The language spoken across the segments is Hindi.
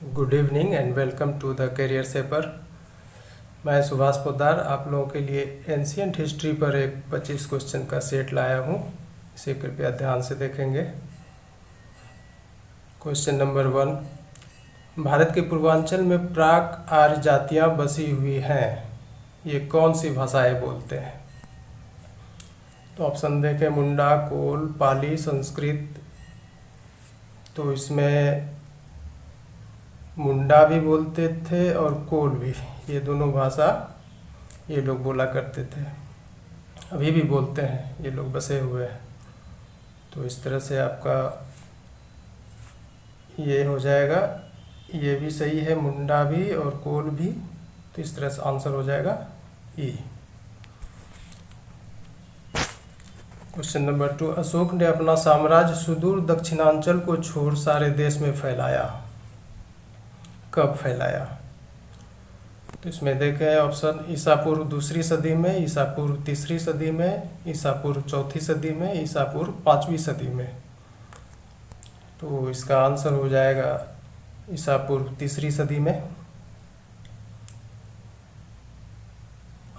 Good evening and welcome to the career सेपर। मैं सुभाष पोद्दार आप लोगों के लिए एंशियंट हिस्ट्री पर एक 25 क्वेश्चन का सेट लाया हूँ। इसे कृपया ध्यान से देखेंगे। क्वेश्चन नंबर 1, भारत के पूर्वांचल में प्राक आर्य जातियाँ बसी हुई हैं। ये कौन सी भाषाएं बोलते हैं? तो ऑप्शन देखें, मुंडा, कोल, पाली, संस्कृत। तो इसमें मुंडा भी बोलते थे और कोल भी, ये दोनों भाषा ये लोग बोला करते थे, अभी भी बोलते हैं, ये लोग बसे हुए हैं। तो इस तरह से आपका ये हो जाएगा, ये भी सही है, मुंडा भी और कोल भी। तो इस तरह से आंसर हो जाएगा ई। क्वेश्चन नंबर 2, अशोक ने अपना साम्राज्य सुदूर दक्षिणांचल को छोड़ सारे देश में फैलाया। कब फैलाया? तो इसमें देखें ऑप्शन, ईसा पूर्व 2री सदी में, ईसा पूर्व 3री सदी में, ईसा पूर्व 4थी सदी में, ईसा पूर्व 5वीं सदी में। तो इसका आंसर हो जाएगा ईसा पूर्व 3री सदी में।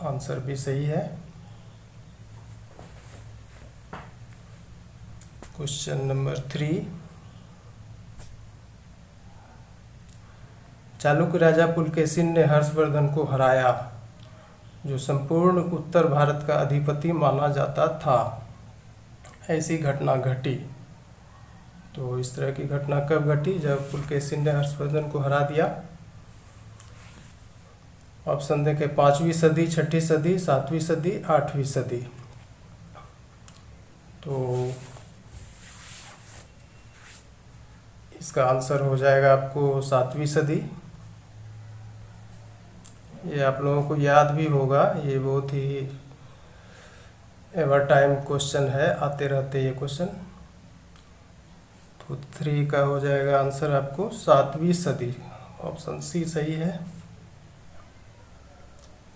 आंसर भी सही है। क्वेश्चन नंबर 3, चालुक्य राजा पुलकेशिन ने हर्षवर्धन को हराया, जो संपूर्ण उत्तर भारत का अधिपति माना जाता था। ऐसी घटना घटी। तो इस तरह की घटना कब घटी? जब पुलकेशिन ने हर्षवर्धन को हरा दिया। ऑप्शन देखें, 5वीं सदी, 6ठी सदी, 7वीं सदी, 8वीं सदी। तो इसका आंसर हो जाएगा आपको 7वीं सदी। ये आप लोगों को याद भी होगा, ये बहुत ही एवर टाइम क्वेश्चन है, आते रहते ये क्वेश्चन। तो 3 का हो जाएगा आंसर आपको 7वीं सदी। ऑप्शन सी सही है।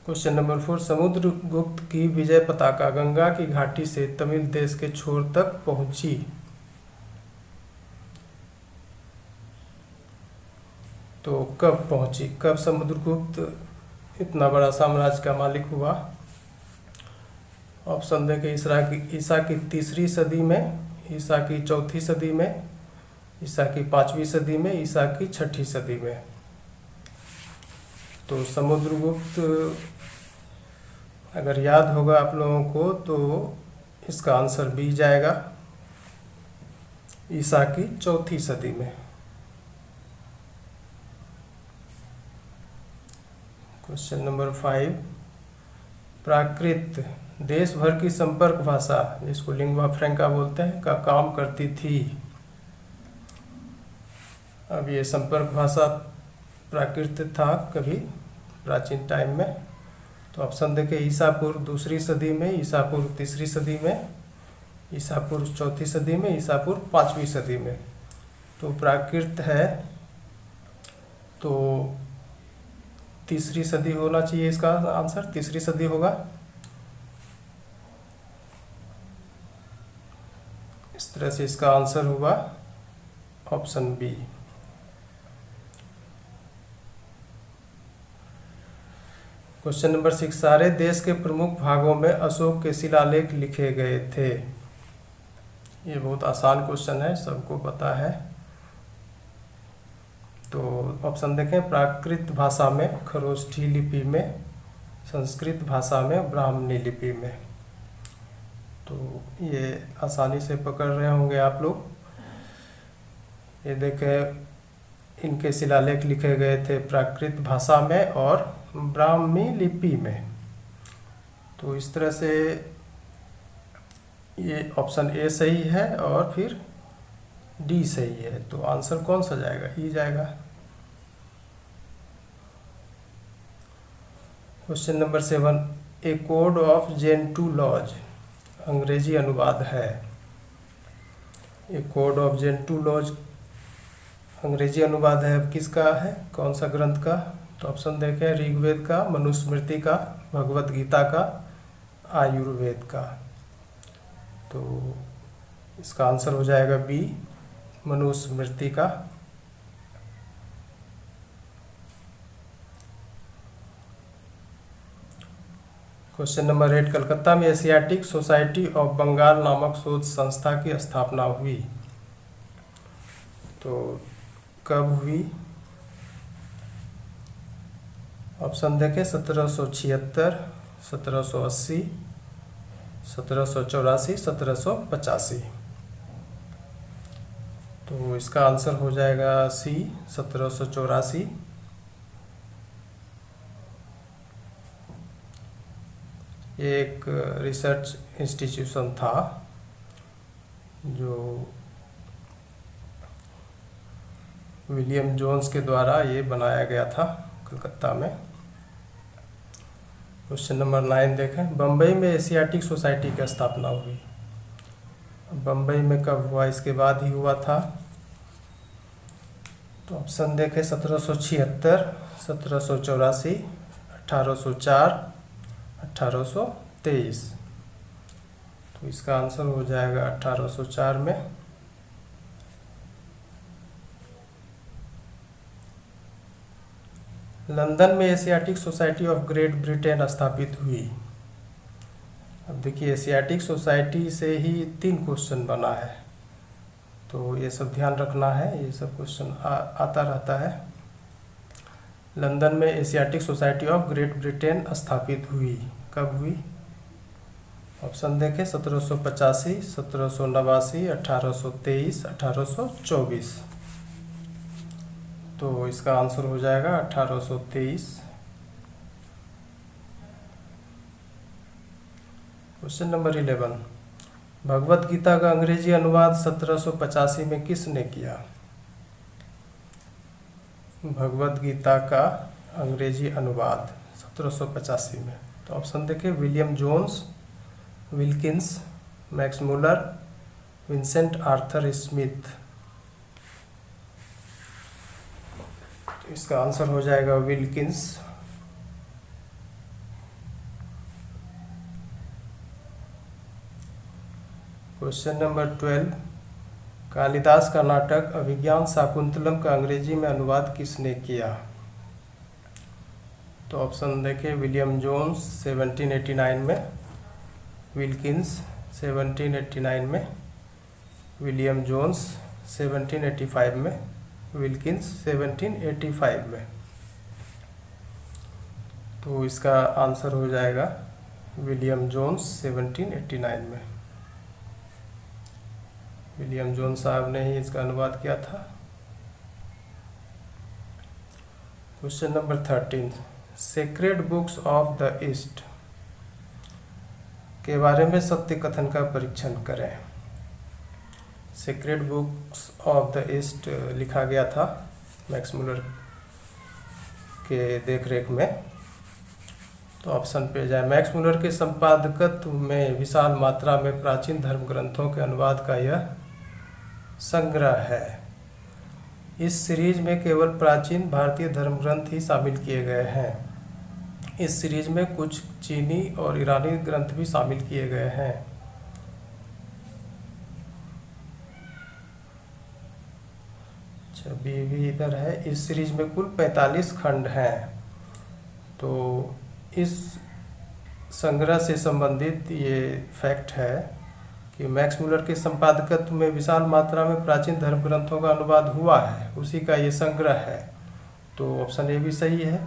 क्वेश्चन नंबर 4, समुद्रगुप्त की विजय पताका गंगा की घाटी से तमिल देश के छोर तक पहुंची। तो कब पहुंची? कब समुद्रगुप्त इतना बड़ा साम्राज्य का मालिक हुआ? ऑप्शन देखें, ईसा की 3री सदी में, ईसा की 4थी सदी में, ईसा की 5वीं सदी में, ईसा की 6ठी सदी में। तो समुद्रगुप्त अगर याद होगा आप लोगों को तो इसका आंसर बी जाएगा, ईसा की 4थी सदी में। क्वेश्चन नंबर 5, प्राकृत देश भर की संपर्क भाषा, जिसको लिंग्वा फ्रैंका बोलते हैं, का काम करती थी। अब ये संपर्क भाषा प्राकृत था कभी प्राचीन टाइम में। तो ऑप्शन देखें, ईसा पूर्व 2री सदी में, ईसा पूर्व 3री सदी में, ईसा पूर्व 4थी सदी में, ईसा पूर्व 5वीं सदी में। तो प्राकृत है तो 3री सदी होना चाहिए, इसका आंसर 3री सदी होगा। इस तरह से इसका आंसर होगा ऑप्शन बी। क्वेश्चन नंबर 6, सारे देश के प्रमुख भागों में अशोक के शिलालेख लिखे गए थे। ये बहुत आसान क्वेश्चन है, सबको पता है। तो ऑप्शन देखें, प्राकृत भाषा में, खरोष्ठी लिपि में, संस्कृत भाषा में, ब्राह्मणी लिपि में। तो ये आसानी से पकड़ रहे होंगे आप लोग। ये देखें, इनके शिलालेख लिखे गए थे प्राकृत भाषा में और ब्राह्मी लिपि में। तो इस तरह से ये ऑप्शन ए सही है और फिर डी सही है। तो आंसर कौन सा जाएगा? ई जाएगा। Question number 7, a code of Gentoo laws अंग्रेजी अनुवाद है। A code of Gentoo laws अंग्रेजी अनुवाद है, किसका है, कौन सा ग्रंथ का? तो ऑप्शन देखें, ऋग्वेद का, मनुस्मृति का, भगवत गीता का, आयुर्वेद का। तो इसका आंसर हो जाएगा बी, मनुस्मृति का। क्वेश्चन नंबर 8, कलकत्ता में एशियाटिक सोसाइटी ऑफ बंगाल नामक शोध संस्था की स्थापना हुई। तो कब हुई? ऑप्शन देखें 1776, 1780, 1784, 1785। तो इसका आंसर हो जाएगा सी 1784। एक रिसर्च इंस्टीट्यूशन था जो विलियम जोन्स के द्वारा ये बनाया गया था कलकत्ता में। क्वेश्चन नंबर 9 देखें, बम्बई में एशियाटिक सोसाइटी की स्थापना हुई। बम्बई में कब हुआ? इसके बाद ही हुआ था। तो ऑप्शन देखें 1776, 1784, 1804, 1823। तो इसका आंसर हो जाएगा 1804 में। लंदन में Asiatic society of great Britain स्थापित हुई। अब देखिए एशियाटिक सोसाइटी से ही 3 क्वेश्चन बना है, तो ये सब ध्यान रखना है, ये सब क्वेश्चन आता रहता है। लंदन में Asiatic society of great Britain स्थापित हुई, कब हुई? ऑप्शन देखें 1785, 1789, 1823, 1824। तो इसका आंसर हो जाएगा 1823। क्वेश्चन नंबर 11, भगवत गीता का अंग्रेजी अनुवाद 1785 में किसने किया? भगवत गीता का अंग्रेजी अनुवाद 1785 में। तो ऑप्शन देखें William Jones, Wilkins, Max Muller, Vincent Arthur Smith. तो इसका आंसर हो जाएगा विल्किंस। क्वेश्चन नंबर 12, कालिदास का नाटक अभिज्ञान शाकुंतलम का अंग्रेजी में अनुवाद किसने किया? तो ऑप्शन देखें विलियम जोन्स 1789 में, विल्किंस 1789 में, विलियम जोन्स 1785 में, विल्किंस 1785 में। तो इसका आंसर हो जाएगा विलियम जोन्स 1789 में। विलियम जोन्स साहब ने ही इसका अनुवाद किया था। Question number 13, sacred books of the east के बारे में सत्य कथन का परीक्षण करें। Sacred books of the east लिखा गया था मैक्स मुलर के देखरेख में। तो ऑप्शन पे जाए, मैक्स मुलर के संपादकत्व में विशाल मात्रा में प्राचीन धर्म ग्रंथों के अनुवाद का यह संग्रह है। इस सीरीज में केवल प्राचीन भारतीय धर्म ग्रंथ ही शामिल किए गए हैं। इस सीरीज में कुछ चीनी और ईरानी ग्रंथ भी शामिल किए गए हैं। अच्छा, भी इधर है। इस सीरीज में कुल 45 खंड हैं। तो इस संग्रह से संबंधित ये फैक्ट है कि मैक्स मुलर के संपादकत्व में विशाल मात्रा में प्राचीन धर्म ग्रंथों का अनुवाद हुआ है, उसी का ये संग्रह है। तो ऑप्शन ए भी सही है।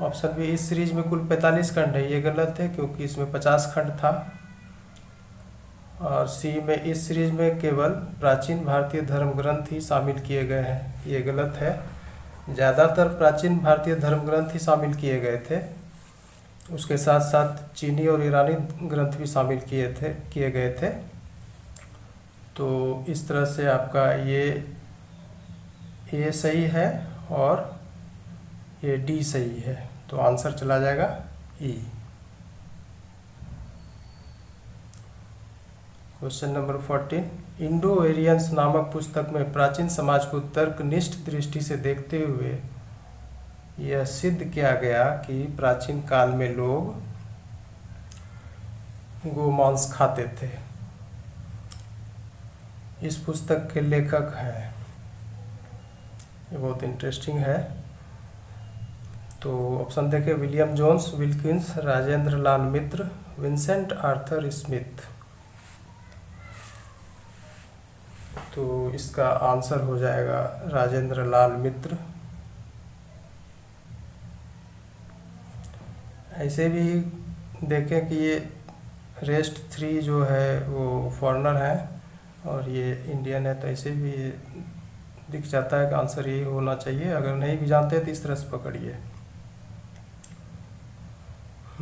ऑप्शन बी, इस सीरीज में कुल 45 खंड है, ये गलत है क्योंकि इसमें 50 खंड था। और सी में, इस सीरीज में केवल प्राचीन भारतीय धर्म ग्रंथ ही शामिल किए गए हैं, ये गलत है। ज़्यादातर प्राचीन भारतीय धर्म ग्रंथ ही शामिल किए गए थे। उसके साथ साथ चीनी और ईरानी ग्रंथ भी शामिल किए गए थे। तो इस तरह से आपका ये सही है और ये डी सही है। तो आंसर चला जाएगा ई। क्वेश्चन नंबर 14, इंडो वेरियंस नामक पुस्तक में प्राचीन समाज को तर्कनिष्ठ दृष्टि से देखते हुए यह सिद्ध किया गया कि प्राचीन काल में लोग गोमांस खाते थे। इस पुस्तक के लेखक हैं, ये बहुत इंटरेस्टिंग है। तो ऑप्शन देखें, विलियम जोन्स, विल्किंस, राजेंद्र लाल मित्र, विंसेंट आर्थर स्मिथ। तो इसका आंसर हो जाएगा राजेंद्र लाल मित्र। ऐसे भी देखें कि ये रेस्ट 3 जो है वो फॉरेनर है और ये इंडियन है, तो ऐसे भी दिख जाता है कि आंसर यही होना चाहिए। अगर नहीं भी जानते तो इस तरह से पकड़िए।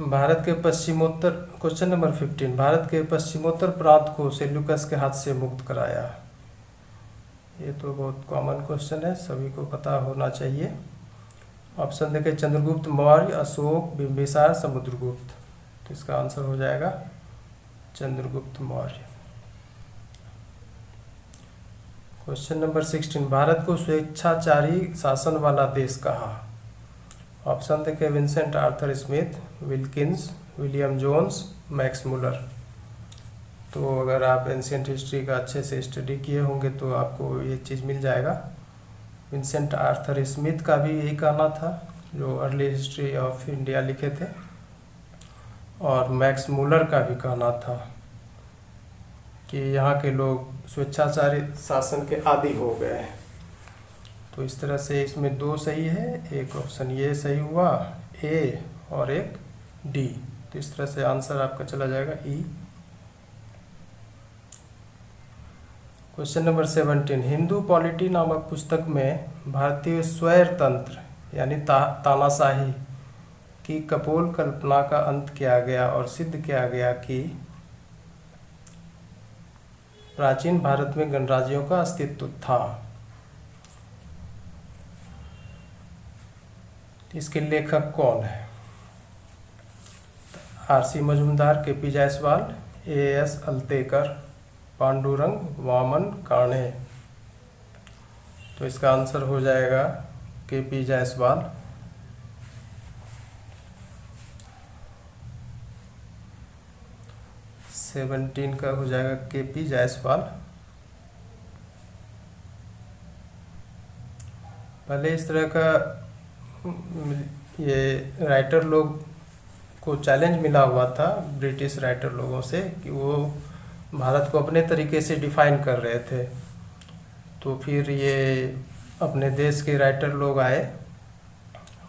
भारत के पश्चिमोत्तर, क्वेश्चन नंबर 15, भारत के पश्चिमोत्तर प्रांत को सेल्यूकस के हाथ से मुक्त कराया। ये तो बहुत कॉमन क्वेश्चन है, सभी को पता होना चाहिए। ऑप्शन देखें, चंद्रगुप्त मौर्य, अशोक, बिंबिसार, समुद्रगुप्त। तो इसका आंसर हो जाएगा चंद्रगुप्त मौर्य। क्वेश्चन नंबर 16, भारत को स्वेच्छाचारी शासन वाला देश कहा। ऑप्शन देखें, Vincent Arthur Smith, Wilkins, William Jones, Max Muller. तो अगर आप एंशियंट हिस्ट्री का अच्छे से स्टडी किए होंगे तो आपको ये चीज़ मिल जाएगा। विंसेंट आर्थर स्मिथ का भी यही कहना था, जो अर्ली हिस्ट्री ऑफ इंडिया लिखे थे, और मैक्स मुलर का भी कहना था कि यहाँ के लोग स्वेच्छाचारी शासन के आदी हो गए हैं। तो इस तरह से इसमें 2 सही है, एक ऑप्शन ये सही हुआ ए और एक डी। तो इस तरह से आंसर आपका चला जाएगा ई। क्वेश्चन नंबर 17, हिंदू पॉलिटी नामक पुस्तक में भारतीय स्वैरतंत्र यानी तानाशाही की कपोल कल्पना का अंत किया गया और सिद्ध किया गया कि प्राचीन भारत में गणराज्यों का अस्तित्व था। इसके लेखक कौन है? RC. Majumdar, KP. Jayaswal, AS. Altekar, Pandurang, Vaman Kane. तो इसका आंसर हो जाएगा के.पी. जायसवाल। सेवनटीन का हो जाएगा के.पी. जायसवाल। पहले इस तरह का ये राइटर लोग को चैलेंज मिला हुआ था ब्रिटिश राइटर लोगों से कि वो भारत को अपने तरीके से डिफाइन कर रहे थे। तो फिर ये अपने देश के राइटर लोग आए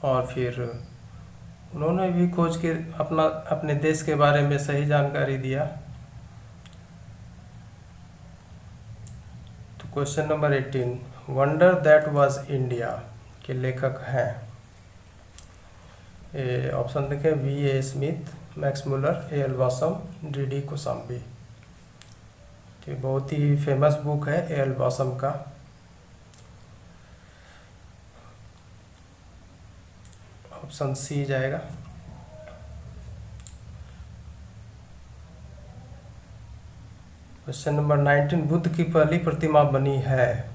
और फिर उन्होंने भी खोज के अपने देश के बारे में सही जानकारी दिया। तो question number 18, wonder that was India के लेखक हैं। ऑप्शन देखें, VA. Smith, Max Muller, AL. Basham, DD. Kosambi. तो बहुत ही फेमस बुक है ए.एल. वासम का। ऑप्शन सी जाएगा। क्वेश्चन नंबर 19, बुद्ध की पहली प्रतिमा बनी है,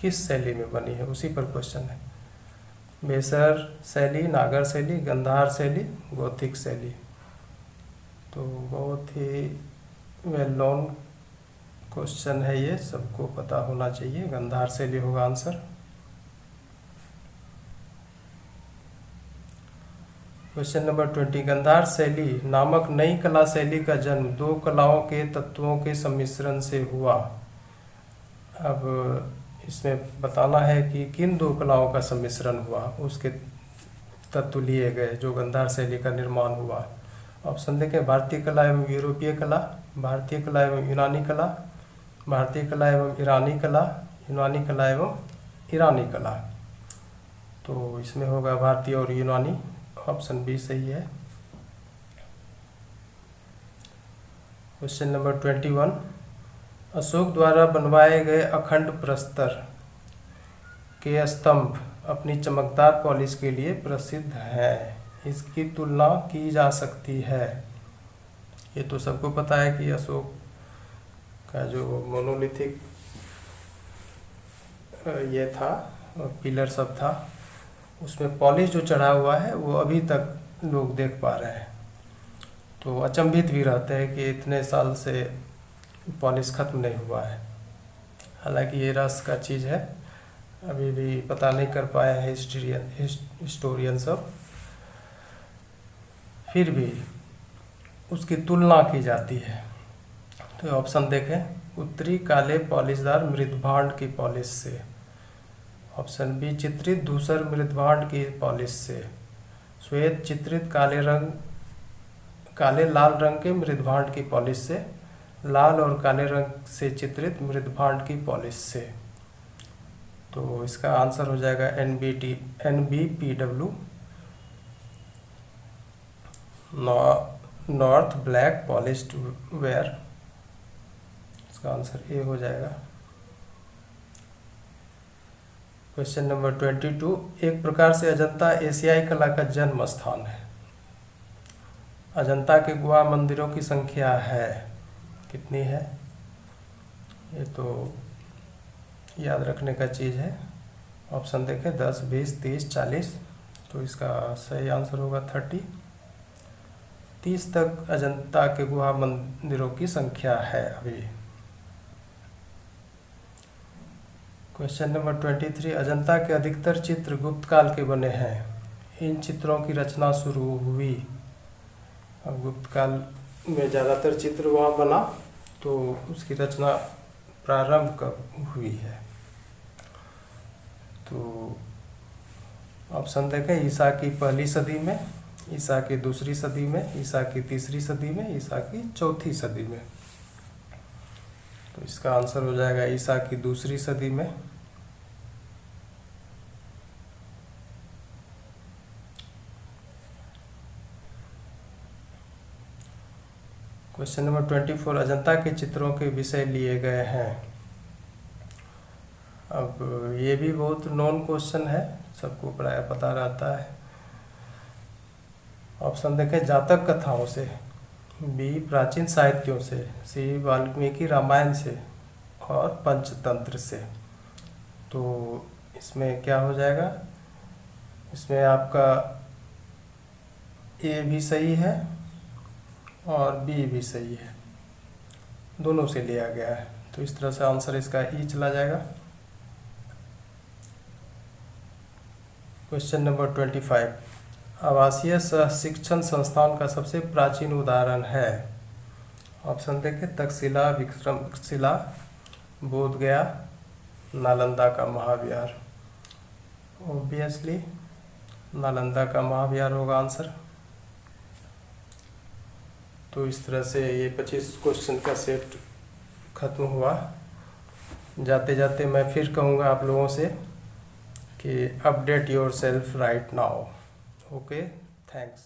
किस शैली में बनी है? उसी पर क्वेश्चन है। बेसर शैली, नागर शैली, गंधार शैली, गोथिक शैली। तो बहुत ही वेल नोन क्वेश्चन है, ये सबको पता होना चाहिए। गंधार शैली होगा आंसर। क्वेश्चन नंबर 20, गंधार शैली नामक नई कला शैली का जन्म 2 कलाओं के तत्वों के सम्मिश्रण से हुआ। अब इसमें बताना है कि किन 2 कलाओं का सम्मिश्रण हुआ, उसके तत्व लिए गए जो गंधार शैली का निर्माण हुआ। ऑप्शन देखें, भारतीय कला एवं यूरोपीय कला, भारतीय कला एवं यूनानी कला, भारतीय कला एवं ईरानी कला, यूनानी कला एवं ईरानी कला। तो इसमें होगा भारतीय और यूनानी। ऑप्शन बी सही है। क्वेश्चन नंबर 21, अशोक द्वारा बनवाए गए अखंड प्रस्तर के स्तंभ अपनी चमकदार पॉलिश के लिए प्रसिद्ध हैं, इसकी तुलना की जा सकती है। ये तो सबको पता है कि अशोक का जो मोनोलिथिक ये था, पिलर सब था, उसमें पॉलिश जो चढ़ा हुआ है वो अभी तक लोग देख पा रहे हैं। तो अचंभित भी रहते हैं कि इतने साल से पॉलिश खत्म नहीं हुआ है। हालांकि ये रस का चीज़ है, अभी भी पता नहीं कर पाए हैं हिस्टोरियन सब। फिर भी उसकी तुलना की जाती है। तो ऑप्शन देखें, उत्तरी काले पॉलिशदार मृदभांड की पॉलिश से। ऑप्शन बी, चित्रित धूसर मृदभांड की पॉलिश से। श्वेत चित्रित काले लाल रंग के मृदभांड की पॉलिश से। लाल और काले रंग से चित्रित मृदभांड की पॉलिश से। तो इसका आंसर हो जाएगा NBPW, north black polished where. इसका आंसर ए हो जाएगा। क्वेश्चन नंबर 22, एक प्रकार से अजंता एशियाई कला का जन्म स्थान है। अजंता के गुहा मंदिरों की संख्या है कितनी है? ये तो याद रखने का चीज़ है। ऑप्शन देखें, 10, 20, 30, 40। तो इसका सही आंसर होगा 30। 30 तक अजंता के गुहा मंदिरों की संख्या है अभी। क्वेश्चन नंबर 23, अजंता के अधिकतर चित्र गुप्त काल के बने हैं। इन चित्रों की रचना शुरू हुई। अब गुप्त काल में ज़्यादातर चित्र वहाँ बना, तो उसकी रचना प्रारंभ कब हुई है? तो ऑप्शन देखें, ईसा की पहली सदी में, ईसा की दूसरी सदी में, ईसा की तीसरी सदी में, ईसा की चौथी सदी में। तो इसका आंसर हो जाएगा ईसा की दूसरी सदी में। क्वेश्चन नंबर 24, अजंता के चित्रों के विषय लिए गए हैं। अब ये भी बहुत नॉन क्वेश्चन है, सबको प्राय पता रहता है। ऑप्शन देखें, जातक कथाओं से। बी, प्राचीन साहित्यों से। सी, वाल्मीकि रामायण से। और पंचतंत्र से। तो इसमें क्या हो जाएगा? इसमें आपका ए भी सही है और बी भी सही है, दोनों से लिया गया है। तो इस तरह से आंसर इसका ई चला जाएगा। क्वेश्चन नंबर 25, आवासीय शिक्षण संस्थान का सबसे प्राचीन उदाहरण है। ऑप्शन देखें, तक्षशिला, विक्रमशिला, बोधगया, नालंदा का महाविहार। ऑब्वियसली नालंदा का महाविहार होगा आंसर। तो इस तरह से ये 25 क्वेश्चन का सेट खत्म हुआ। जाते जाते मैं फिर कहूँगा आप लोगों से कि update your self right now. Okay, thanks.